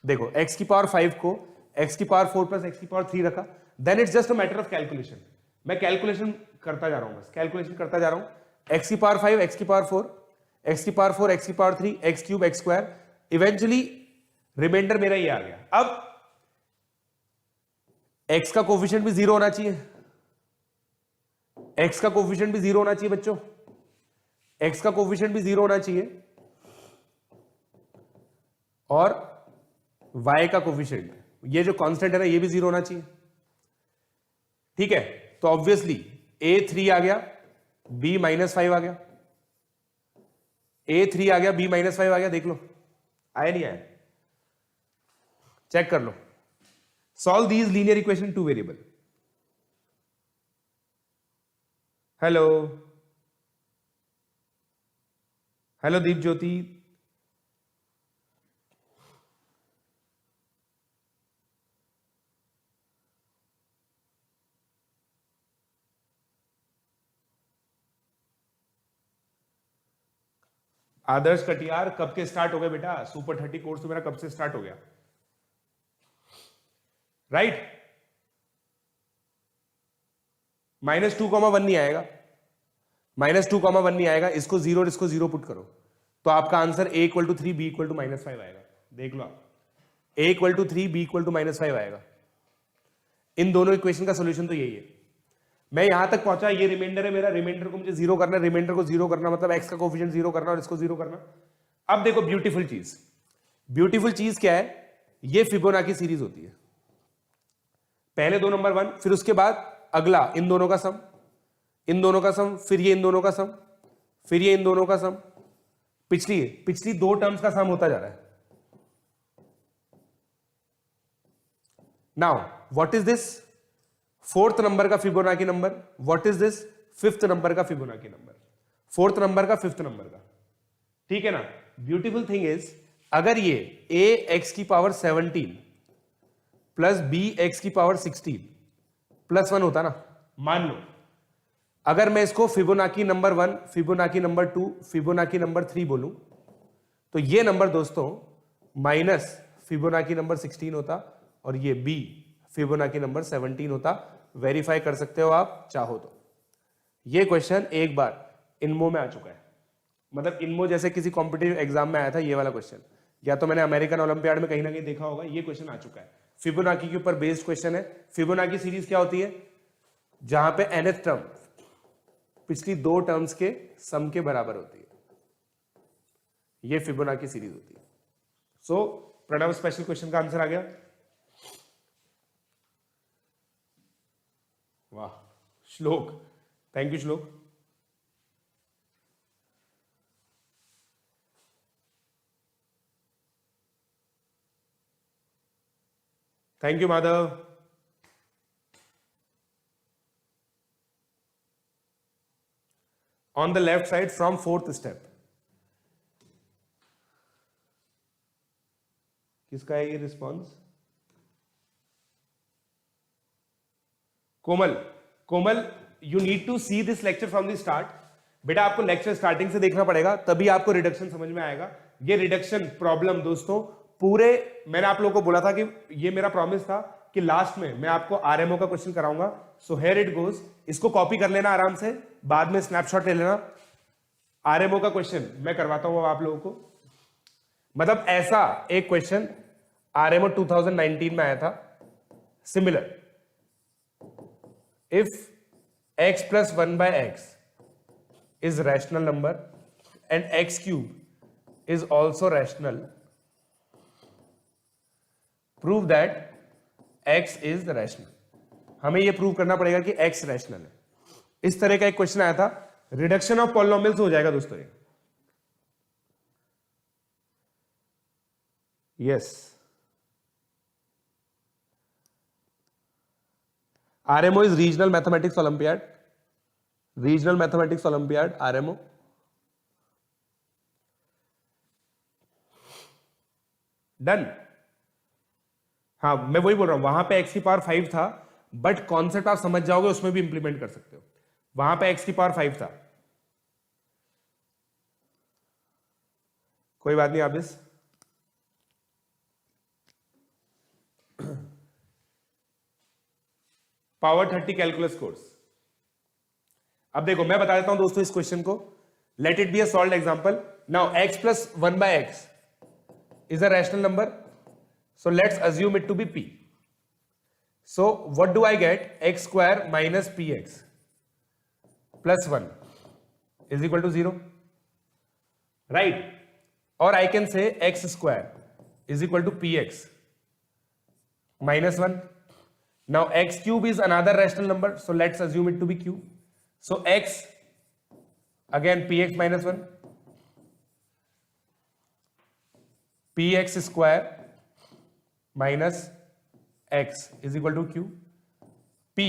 देखो x की पावर 5 को x की पावर 4 प्लस x की पावर 3 रखा, then it's just a matter of calculation. मैं कैलकुलेशन करता जा रहा हूं, बस कैलकुलेशन करता जा रहा हूं। x की पावर 5, x की पावर 4, x की पावर 4, x की power 3, x cube x square, eventually remainder मेरा ये आ गया। अब x का कोफिशिएंट भी जीरो होना चाहिए, x का कोफिशिएंट भी जीरो होना चाहिए बच्चों, x का कोफिशिएंट भी जीरो होना चाहिए और y का कोफिशिएंट, ये जो कांस्टेंट है ना, ये भी जीरो होना चाहिए। ठीक है, तो ऑब्वियसली a3 आ गया, b -5 आ गया, a3 आ गया, b -5 आ गया। देख लो आया नहीं आया, चेक कर लो। Solve these linear equation two variable. Hello hello Deep Jyoti, Adarsh Katiyar, कब के स्टार्ट हो गए बेटा? सुपर 30 कोर्स तो मेरा कब से स्टार्ट हो गया, राइट? -2,1 नहीं आएगा, -2,1 नहीं आएगा। इसको जीरो और इसको जीरो पुट करो तो आपका आंसर a = 3, b = -5 आएगा। देख लो आप, a = 3, b = -5 आएगा। इन दोनों इक्वेशन का सोल्यूशन तो यही है। मैं यहां तक पहुंचा, ये रिमाइंडर है मेरा, रिमाइंडर को मुझे जीरो करना है, रिमाइंडर को जीरो करना मतलब x का कोफिशिएंट जीरो करना और इसको जीरो करना। अब देखो ब्यूटीफुल चीज क्या है, ये फिबोनाची सीरीज होती है। पहले दो नंबर 1, फिर उसके बाद अगला इन दोनों का सम, इन दोनों का सम, फिर ये इन दोनों का सम, फिर ये इन दोनों का सम, पिछली दो टर्म्स का सम होता जा रहा है। Now what is this? Fourth number का Fibonacci number. What is this? Fifth number का फिबोनाची नंबर, फोर्थ नंबर का, फिफ्थ नंबर का। ठीक है ना? ब्यूटीफुल थिंग इज, अगर ये a x की पावर 17 प्लस b x की पावर 16 प्लस 1 होता ना, मान लो अगर मैं इसको Fibonacci number 1, Fibonacci number 2, Fibonacci number 3 बोलूं तो ये नंबर दोस्तों माइनस फिबोनाची नंबर 16 होता और ये b फिबोनाची नंबर 17 होता। वेरीफाई कर सकते हो आप चाहो तो। ये क्वेश्चन एक बार इनमो में आ चुका है, मतलब इनमो जैसे किसी कॉम्पिटिटिव एग्जाम में आया था ये वाला क्वेश्चन, या तो मैंने अमेरिकन ओलंपियाड में कहीं ना कहीं देखा होगा, ये क्वेश्चन आ चुका है। फिबोनाची के ऊपर बेस्ड क्वेश्चन है। फिबोनाची सीरीज क्या होती है? जहां पे nth टर्म पिछली दो टर्म्स के सम के बराबर होती है, ये फिबोनाची सीरीज होती है। सो प्रणव स्पेशल क्वेश्चन का आंसर आ गया। वाह Shlok, thank you Shlok. Thank you Madhav. On the left side from fourth step, किसका है ये response? Komal. Komal, you need to see this lecture from the start. बेटा आपको लेक्चर स्टार्टिंग से देखना पड़ेगा, तभी आपको रिडक्शन समझ में आएगा। ये रिडक्शन प्रॉब्लम दोस्तों पूरे, मैंने आप लोगों को बोला था कि ये मेरा प्रॉमिस था कि लास्ट में मैं आपको आरएमओ का क्वेश्चन कराऊंगा। सो हियर इट गोज, इसको कॉपी कर लेना आराम से, बाद में स्नैपशॉट ले लेना। आरएमओ का क्वेश्चन मैं करवाता हूं आप लोगों को। मतलब ऐसा एक क्वेश्चन आरएमओ 2019 में आया था, similar. If x plus 1 by x is rational number and x cube is also rational, prove that x is rational। हमें यह प्रूव करना पड़ेगा कि x रैशनल है। इस तरह का एक क्वेश्चन आया था, रिडक्शन ऑफ पॉलिनोमियल्स हो जाएगा दोस्तों ये। Yes, RMO is Regional Mathematics Olympiad, Regional Mathematics Olympiad, RMO। Done. हाँ मैं वही बोल रहा हूं, वहां पे x की पावर 5 था, बट कॉन्सेप्ट आप समझ जाओगे, उसमें भी इंप्लीमेंट कर सकते हो। वहां पे x की पावर 5 था, कोई बात नहीं। आप इस पावर 30 कैलकुलस कोर्स। अब देखो मैं बता देता हूं दोस्तों इस क्वेश्चन को। Let it be a solved example. Now x plus 1 by x is a rational number, so let's assume it to be p। so what do I get? x square minus px plus 1 is equal to 0, right? or I can say x square is equal to px minus 1। Now x cube is another rational number, so let's assume it to be cube। so x again px minus 1, px square minus x is equal to q, p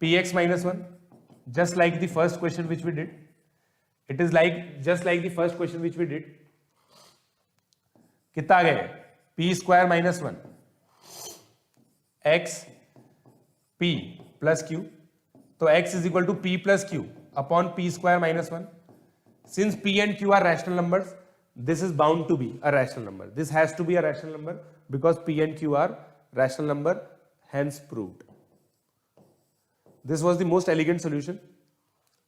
px minus 1, just like the first question which we did। it is like just like the first question which we did। कितना आ गया? p square minus 1 x p plus q, तो x is equal to p plus q upon p square minus 1। since p and q are rational numbers, this is bound to be a rational number, this has to be a rational number because p and q are rational number, hence proved। this was the most elegant solution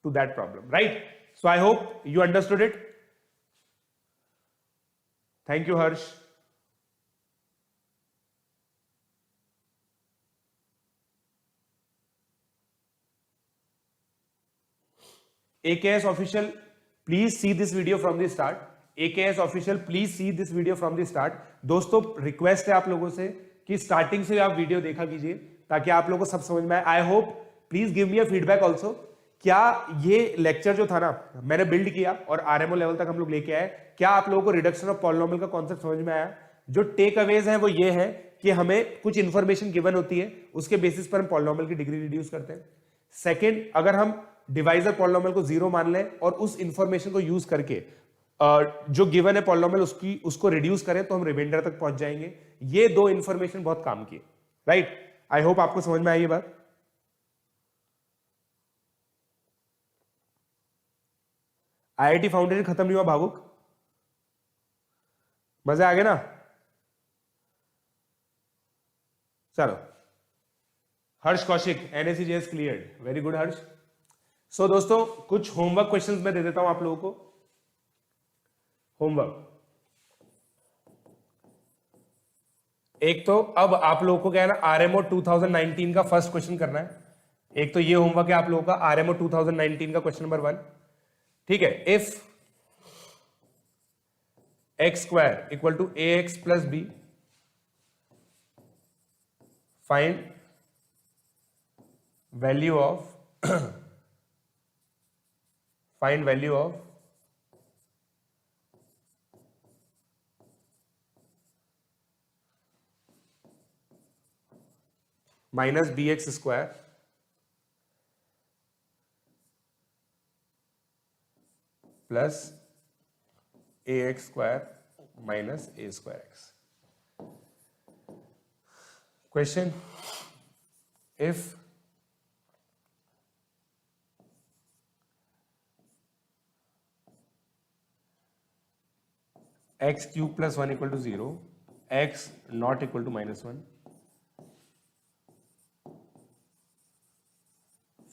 to that problem, right? so I hope you understood it। thank you Harsh। AKS official, please see this video from the start। AKS official, please see this video from the start। दोस्तों request है आप लोगों से कि starting से आप video देखा कीजिए ताकि आप लोगों को सब समझ में आए। I hope please give me a feedback also. क्या ये लेक्चर जो था ना मैंने बिल्ड किया और आरएमओ लेवल तक हम लोग लेके आए, क्या आप लोगों को रिडक्शन ऑफ पॉलिनोमियल का कॉन्सेप्ट समझ में आया? जो टेक अवेज है वो ये है कि हमें कुछ इंफॉर्मेशन गिवन होती है, उसके बेसिस पर हम पॉलिनोमियल की डिग्री रिड्यूस करते हैं। सेकेंड, अगर हम डिवाइजर पॉलिनोमियल को 0 मान लें और उस इंफॉर्मेशन को यूज करके जो गिवन है पॉलिनोमियल उसको रिड्यूस करें तो हम रिमाइंडर तक पहुंच जाएंगे। ये दो इंफॉर्मेशन बहुत काम की, राइट? आई होप आपको समझ में आई ये बात। आईआईटी फाउंडेशन खत्म नहीं हुआ भावुक, मजे आ गए ना? चलो, Harsh Kaushik NSCJS cleared, very good Harsh. So दोस्तों कुछ होमवर्क क्वेश्चंस मैं दे देता हूं आप लोगों को। होमवर्क, एक तो अब आप लोगों को क्या है ना, आरएमओ 2019 का फर्स्ट क्वेश्चन करना है। एक तो ये होमवर्क है आप लोगों का, आरएमओ 2019 का क्वेश्चन नंबर 1, ठीक है। If x square equal to a x plus b, find value of find value of minus b x square plus a x square minus a square x. Question, if x cube plus 1 equal to 0, x not equal to -1,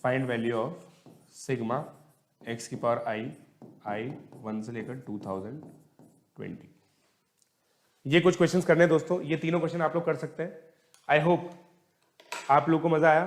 find value of sigma x की power i 1 से लेकर 2020। ये कुछ questions करने हैं दोस्तों, ये तीनों क्वेश्चन आप लोग कर सकते हैं। आई होप आप लोग को मजा आया।